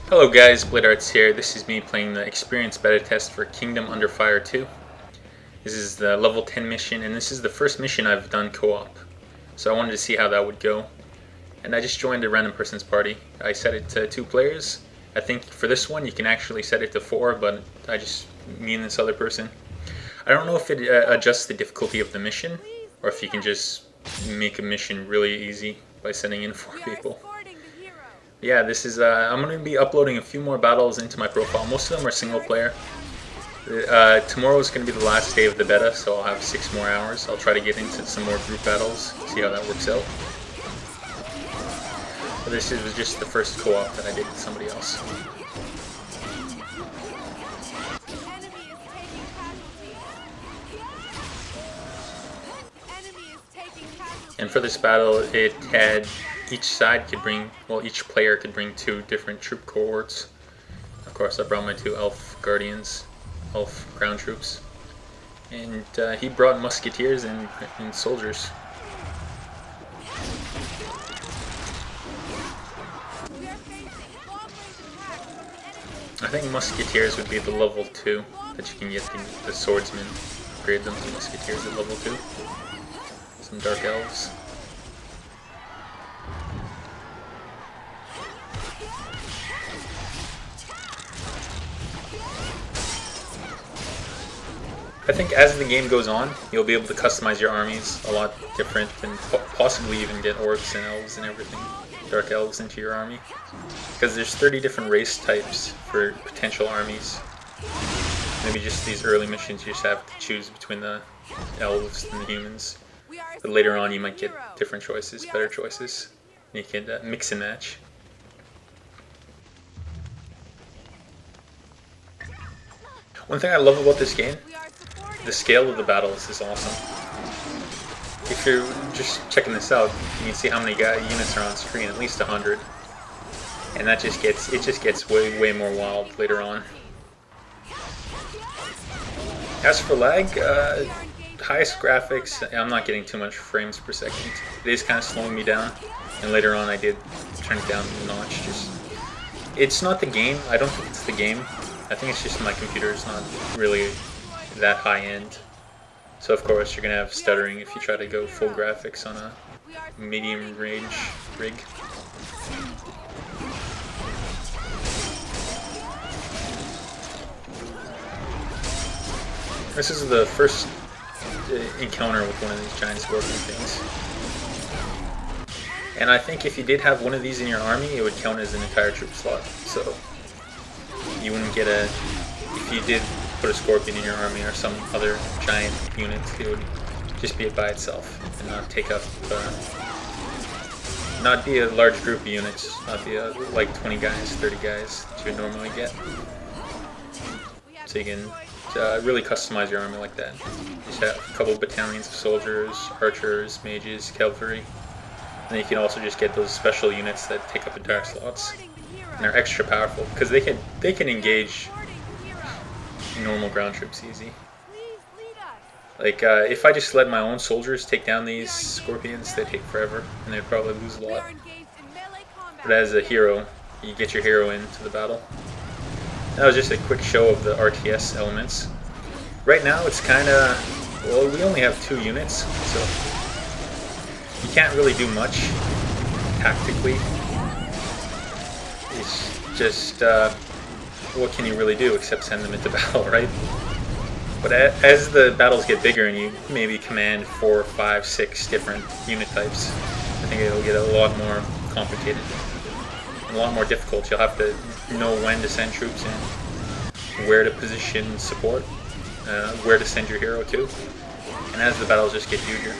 Hello guys, BladeArts here. This is me playing the experience beta test for Kingdom Under Fire 2. This is the level 10 mission, and this is the first mission I've done co-op. So I wanted to see how that would go. And I just joined a random person's party. I set it to 2 players. I think for this one you can actually set it to 4, but me and this other person. I don't know if it adjusts the difficulty of the mission, or if you can just make a mission really easy by sending in 4 people. Yeah, this is, I'm going to be uploading a few more battles into my profile. Most of them are single player. Tomorrow is going to be the last day of the beta, so I'll have 6 more hours. I'll try to get into some more group battles, see how that works out. But this was just the first co-op that I did with somebody else. And for this battle, it had each player could bring 2 different troop cohorts. Of course, I brought my 2 elf guardians, elf ground troops, and he brought musketeers and soldiers. I think musketeers would be the level 2 that you can get the swordsmen. Upgrade them to musketeers at level 2. Some dark elves. I think as the game goes on, you'll be able to customize your armies a lot different, and possibly even get orcs and elves and everything, dark elves into your army. Because there's 30 different race types for potential armies. Maybe just these early missions you just have to choose between the elves and the humans. But later on you might get different choices, better choices. You can mix and match. One thing I love about this game, the scale of the battles is awesome. If you're just checking this out, you can see how many units are on screen, at least 100. And that just gets way more wild later on. As for lag, highest graphics, I'm not getting too much frames per second. It is kind of slowing me down, and later on I did turn it down a notch. It's not the game. I don't think it's the game. I think it's just my computer is not really that high end. So of course you're gonna have stuttering if you try to go full graphics on a medium range rig. This is the first encounter with one of these giant scorpion things. And I think if you did have one of these in your army, it would count as an entire troop slot. So you wouldn't get if you did put a scorpion in your army or some other giant unit, it would just be it by itself and not take up, not be a large group of units, not be like 20 guys, 30 guys that you would normally get. So you can really customize your army like that. You just have a couple of battalions of soldiers, archers, mages, cavalry, and then you can also just get those special units that take up entire slots and are extra powerful because they can engage normal ground troops easy. Like if I just let my own soldiers take down these scorpions, they take forever and they'd probably lose a lot. But as a hero, you get your hero into the battle. That was just a quick show of the RTS elements. Right now it's kind of, well, we only have 2 units, so you can't really do much tactically. It's just, what can you really do except send them into battle, right? But as the battles get bigger and you maybe command 4, 5, 6 different unit types, I think it'll get a lot more complicated and a lot more difficult. You'll have to know when to send troops in, where to position support, where to send your hero to, and as the battles just get huger,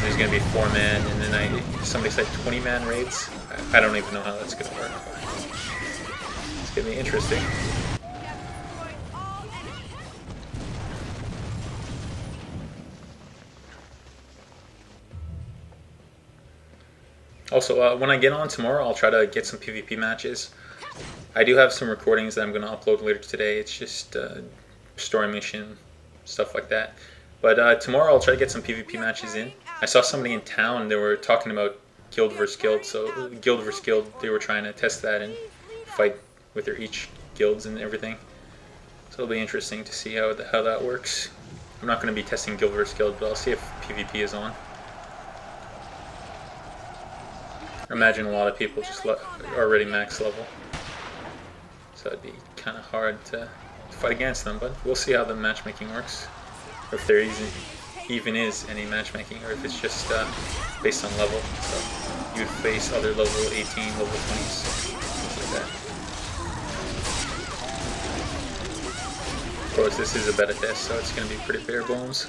there's going to be 4-man, and then somebody said 20-man raids. I don't even know how that's going to work. It's going to be interesting. Also, when I get on tomorrow, I'll try to get some PvP matches. I do have some recordings that I'm going to upload later today. It's just story mission, stuff like that. But tomorrow I'll try to get some PvP matches in. I saw somebody in town, they were talking about guild versus guild, so guild versus guild, they were trying to test that in fight with their each guilds and everything. So it'll be interesting to see how that works. I'm not going to be testing guild versus guild, but I'll see if PvP is on. I imagine a lot of people just are already max level, so it'd be kind of hard to fight against them, but we'll see how the matchmaking works. Or if there even is any matchmaking, or if it's just based on level. So you'd face other level 18, level 20s, things like that. Of course, this is a beta test, so it's going to be pretty bare bones.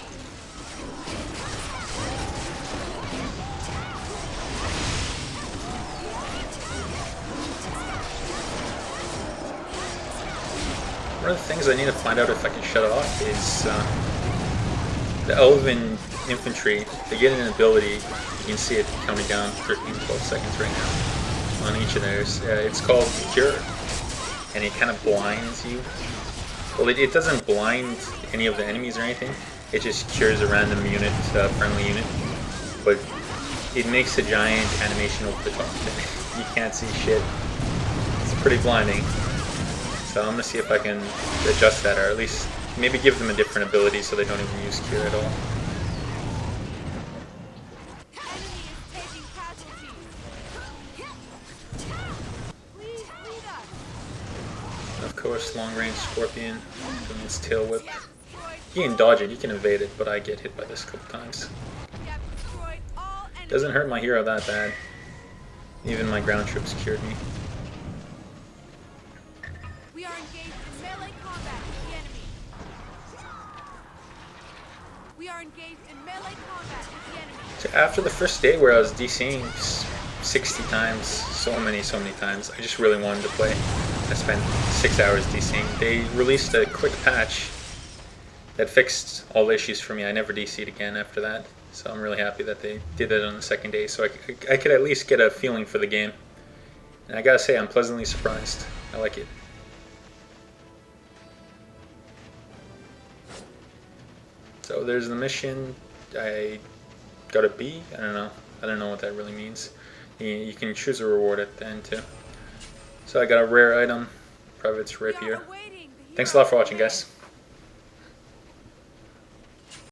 One of the things I need to find out if I can shut it off is the Elven infantry. They get an ability, you can see it counting down 13, 12 seconds right now on each of theirs. It's called Cure, and it kind of blinds you. Well, it doesn't blind any of the enemies or anything, it just cures a random unit, friendly unit, but it makes a giant animation over the top. You can't see shit. It's pretty blinding. So I'm going to see if I can adjust that, or at least maybe give them a different ability so they don't even use Cure at all. Of course, long range Scorpion doing its tail whip. You can dodge it, you can evade it, but I get hit by this a couple times. Doesn't hurt my hero that bad. Even my ground troops cured me. We are engaged in melee combat with the enemy. We are engaged in melee combat with the enemy. So after the first day where I was DCing 60 times, so many times, I just really wanted to play. I spent 6 hours DCing. They released a quick patch that fixed all the issues for me. I never DC'd again after that. So I'm really happy that they did that on the second day, so I could at least get a feeling for the game. And I gotta say, I'm pleasantly surprised. I like it. So there's the mission. I got a B. I don't know what that really means. You can choose a reward at the end too. So I got a rare item, Private's Rapier. Thanks a lot for watching, guys.